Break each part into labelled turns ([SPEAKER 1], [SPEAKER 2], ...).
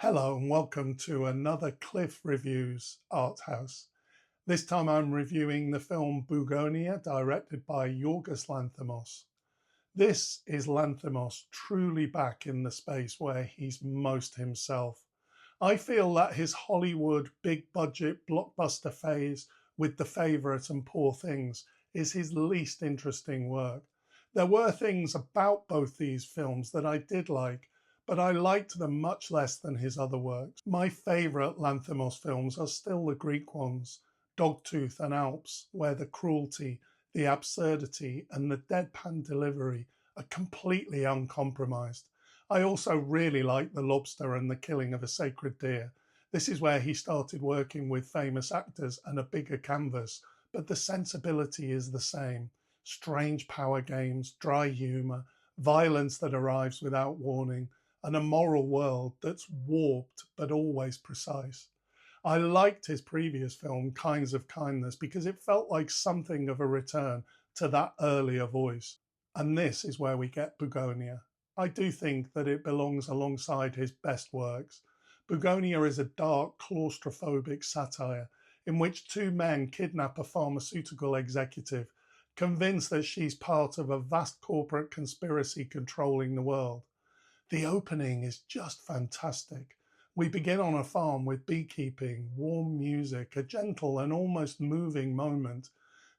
[SPEAKER 1] Hello and welcome to another Cliff Reviews Art House. This time I'm reviewing the film Bugonia, directed by Yorgas Lanthimos. This is Lanthimos truly back in the space where he's most himself. I feel that his Hollywood big budget blockbuster phase with The Favourite and Poor Things is his least interesting work. There were things about both these films that I did like, but I liked them much less than his other works. My favourite Lanthimos films are still the Greek ones, Dogtooth and Alps, where the cruelty, the absurdity and the deadpan delivery are completely uncompromised. I also really like The Lobster and The Killing of a Sacred Deer. This is where he started working with famous actors and a bigger canvas, but the sensibility is the same. Strange power games, dry humour, violence that arrives without warning, and a moral world that's warped but always precise. I liked his previous film, Kinds of Kindness, because it felt like something of a return to that earlier voice. And this is where we get Bugonia. I do think that it belongs alongside his best works. Bugonia is a dark, claustrophobic satire in which two men kidnap a pharmaceutical executive, convinced that she's part of a vast corporate conspiracy controlling the world. The opening is just fantastic. We begin on a farm with beekeeping, warm music, a gentle and almost moving moment.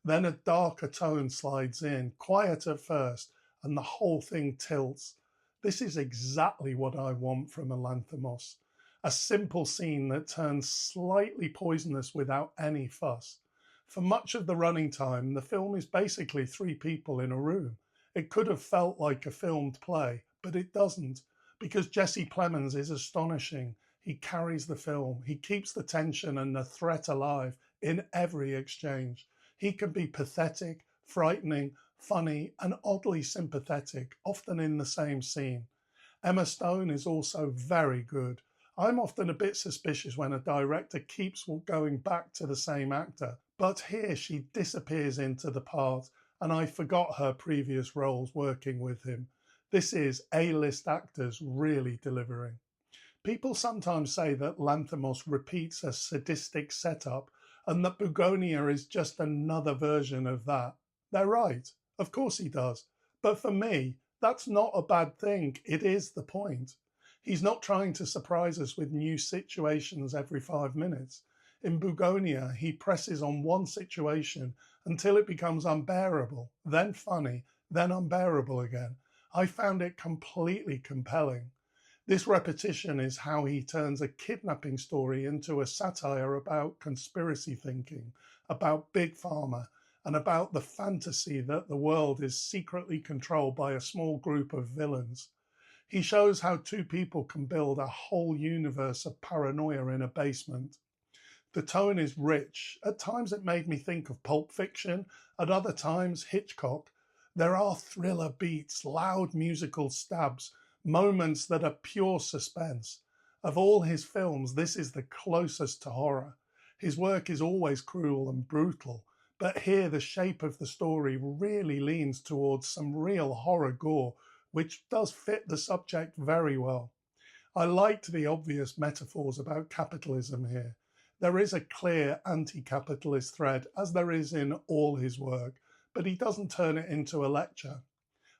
[SPEAKER 1] Then a darker tone slides in, quiet at first, and the whole thing tilts. This is exactly what I want from a Lanthimos. A simple scene that turns slightly poisonous without any fuss. For much of the running time, the film is basically three people in a room. It could have felt like a filmed play, but it doesn't, because Jesse Plemons is astonishing. He carries the film. He keeps the tension and the threat alive in every exchange. He can be pathetic, frightening, funny, and oddly sympathetic, often in the same scene. Emma Stone is also very good. I'm often a bit suspicious when a director keeps going back to the same actor, but here she disappears into the part, and I forgot her previous roles working with him. This is A-list actors really delivering. People sometimes say that Lanthimos repeats a sadistic setup and that Bugonia is just another version of that. They're right. Of course he does. But for me, that's not a bad thing. It is the point. He's not trying to surprise us with new situations every 5 minutes. In Bugonia, he presses on one situation until it becomes unbearable, then funny, then unbearable again. I found it completely compelling. This repetition is how he turns a kidnapping story into a satire about conspiracy thinking, about Big Pharma, and about the fantasy that the world is secretly controlled by a small group of villains. He shows how two people can build a whole universe of paranoia in a basement. The tone is rich. At times it made me think of Pulp Fiction, at other times Hitchcock. There are thriller beats, loud musical stabs, moments that are pure suspense. Of all his films, this is the closest to horror. His work is always cruel and brutal, but here the shape of the story really leans towards some real horror gore, which does fit the subject very well. I liked the obvious metaphors about capitalism here. There is a clear anti-capitalist thread, as there is in all his work, but he doesn't turn it into a lecture.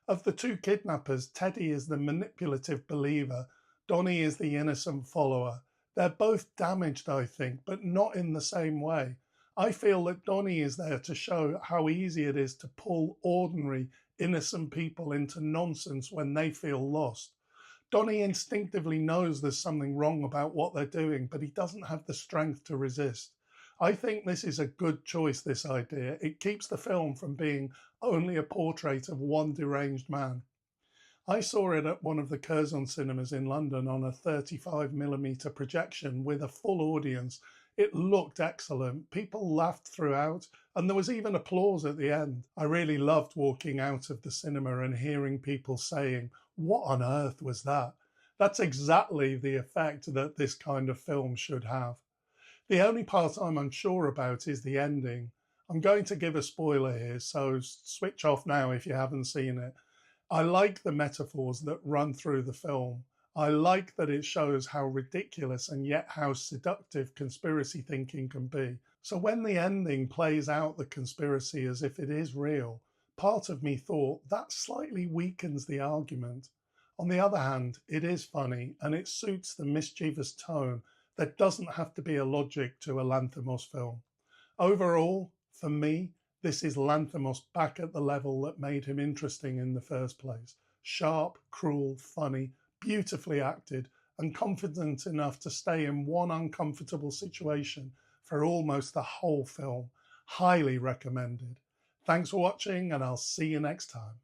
[SPEAKER 1] Of the two kidnappers, Teddy is the manipulative believer, Donnie is the innocent follower. They're both damaged, I think, but not in the same way. I feel that Donnie is there to show how easy it is to pull ordinary, innocent people into nonsense when they feel lost. Donnie instinctively knows there's something wrong about what they're doing, but he doesn't have the strength to resist. I think this is a good choice, this idea. It keeps the film from being only a portrait of one deranged man. I saw it at one of the Curzon cinemas in London on a 35mm projection with a full audience. It looked excellent. People laughed throughout, and there was even applause at the end. I really loved walking out of the cinema and hearing people saying, "What on earth was that?" That's exactly the effect that this kind of film should have. The only part I'm unsure about is the ending. I'm going to give a spoiler here, so switch off now if you haven't seen it. I like the metaphors that run through the film. I like that it shows how ridiculous and yet how seductive conspiracy thinking can be. So when the ending plays out the conspiracy as if it is real, part of me thought that slightly weakens the argument. On the other hand, it is funny and it suits the mischievous tone that doesn't have to be a logic to a Lanthimos film. Overall, for me, this is Lanthimos back at the level that made him interesting in the first place. Sharp, cruel, funny, beautifully acted, and confident enough to stay in one uncomfortable situation for almost the whole film. Highly recommended. Thanks for watching, and I'll see you next time.